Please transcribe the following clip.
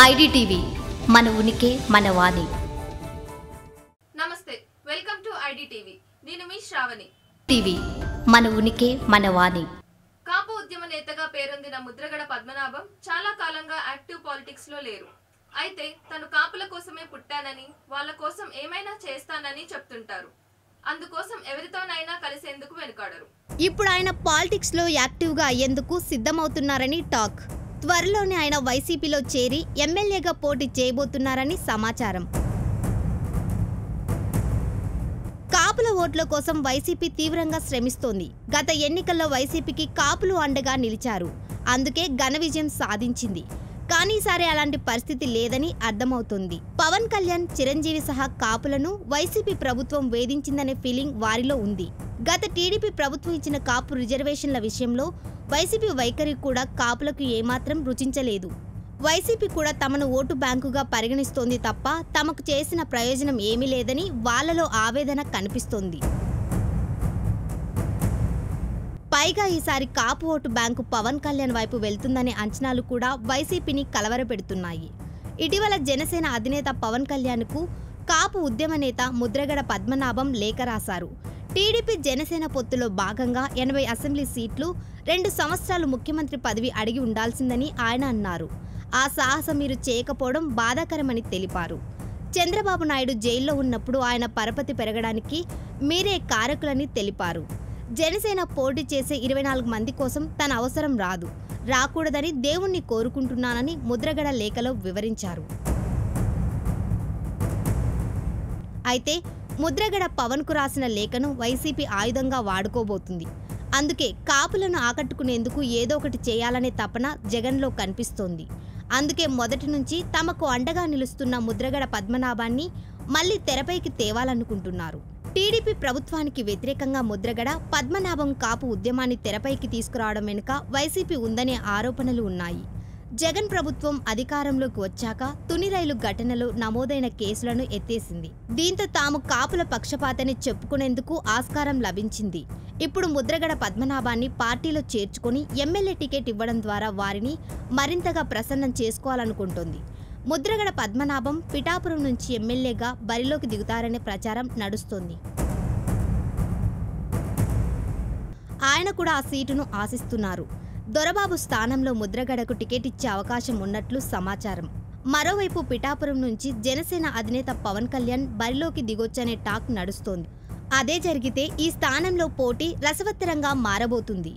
IDTV మన ఉనికి మన వాణి. నమస్తే, వెల్కమ్ టు ఐడిటీవీ. నేను మీ శ్రావణి. టీవీ మన ఉనికి మన వాణి. కాపు ఉద్యమ నేతగా పేరొందిన ముద్రగడ పద్మనాభం చాలా కాలంగా యాక్టివ్ పాలిటిక్స్ లో లేరు. అయితే తను కాపుల కోసమే పుట్టానని, వాళ్ళ కోసం ఏమైనా చేస్తానని చెప్తుంటారు. అందుకోసం ఎవరితోనైనా కలిసేందుకు వెనుకాడరు. ఇప్పుడు ఆయన పాలిటిక్స్ లో యాక్టివ్ గా అయ్యేందుకు సిద్ధమవుతున్నారని టాక్. త్వరలోనే ఆయన వైసీపీలో చేరి ఎమ్మెల్యేగా పోటీ చేయబోతున్నారని సమాచారం. కాపుల ఓట్ల కోసం వైసీపీ తీవ్రంగా శ్రమిస్తోంది. గత ఎన్నికల్లో వైసీపీకి కాపులు అండగా నిలిచారు. అందుకే ఘన విజయం సాధించింది. కానీ ఈసారి అలాంటి పరిస్థితి లేదని అర్థమవుతోంది. పవన్ కళ్యాణ్, చిరంజీవి సహా కాపులను వైసీపీ ప్రభుత్వం వేధించిందనే ఫీలింగ్ వారిలో ఉంది. గత టీడీపీ ప్రభుత్వం ఇచ్చిన కాపు రిజర్వేషన్ల విషయంలో వైసీపీ వైఖరి కూడా కాపులకు ఏమాత్రం రుచించలేదు. వైసీపీ కూడా తమను ఓటు బ్యాంకుగా పరిగణిస్తోంది తప్ప తమకు చేసిన ప్రయోజనం ఏమీ లేదని వాళ్లలో ఆవేదన కనిపిస్తోంది. పైగా ఈసారి కాపు ఓటు బ్యాంకు పవన్ కళ్యాణ్ వైపు వెళ్తుందనే అంచనాలు కూడా వైసీపీని కలవరపెడుతున్నాయి. ఇటీవల జనసేన అధినేత పవన్ కళ్యాణ్కు కాపు ఉద్యమ నేత ముద్రగడ పద్మనాభం లేఖ రాశారు. టీడీపీ జనసేన పొత్తులో భాగంగా 80 అసెంబ్లీ సీట్లు, 2 సంవత్సరాలు ముఖ్యమంత్రి పదవి అడిగి ఉండాల్సిందని ఆయన అన్నారు. ఆ సాహసం మీరు చేయకపోవడం బాధాకరమని తెలిపారు. చంద్రబాబు నాయుడు జైల్లో ఉన్నప్పుడు ఆయన పరపతి పెరగడానికి మీరే కారకులని తెలిపారు. జనసేన పోటీ చేసే 24 మంది కోసం తన అవసరం రాకూడదని దేవుణ్ణి కోరుకుంటున్నానని ముద్రగడ లేఖలో వివరించారు. అయితే ముద్రగడ పవన్కు రాసిన లేఖను వైసీపీ ఆయుధంగా వాడుకోబోతుంది. అందుకే కాపులను ఆకట్టుకునేందుకు ఏదో ఒకటి చేయాలనే తపన జగన్లో కనిపిస్తోంది. అందుకే మొదటి నుంచి తమకు అండగా నిలుస్తున్న ముద్రగడ పద్మనాభాన్ని మళ్లీ తెరపైకి తేవాలనుకుంటున్నారు. టీడీపీ ప్రభుత్వానికి వ్యతిరేకంగా ముద్రగడ పద్మనాభం కాపు ఉద్యమాన్ని తెరపైకి తీసుకురావడం వెనుక వైసీపీ ఉందనే ఆరోపణలు ఉన్నాయి. జగన్ ప్రభుత్వం అధికారంలోకి వచ్చాక తుని రైలు ఘటనలో నమోదైన కేసులను ఎత్తేసింది. దీంతో తాము కాపుల పక్షపాతని చెప్పుకునేందుకు ఆస్కారం లభించింది. ఇప్పుడు ముద్రగడ పద్మనాభాన్ని పార్టీలో చేర్చుకుని ఎమ్మెల్యే టికెట్ ఇవ్వడం ద్వారా వారిని మరింతగా ప్రసన్నం చేసుకోవాలనుకుంటోంది. ముద్రగడ పద్మనాభం పిఠాపురం నుంచి ఎమ్మెల్యేగా బరిలోకి దిగుతారనే ప్రచారం నడుస్తోంది. ఆయన కూడా ఆ సీటును ఆశిస్తున్నారు. దొరబాబు స్థానంలో ముద్రగడకు టికెట్ ఇచ్చే అవకాశం ఉన్నట్లు సమాచారం. మరోవైపు పిఠాపురం నుంచి జనసేన అధినేత పవన్ కళ్యాణ్ బరిలోకి దిగొచ్చనే టాక్ నడుస్తోంది. అదే జరిగితే ఈ స్థానంలో పోటీ రసవత్తరంగా మారబోతుంది.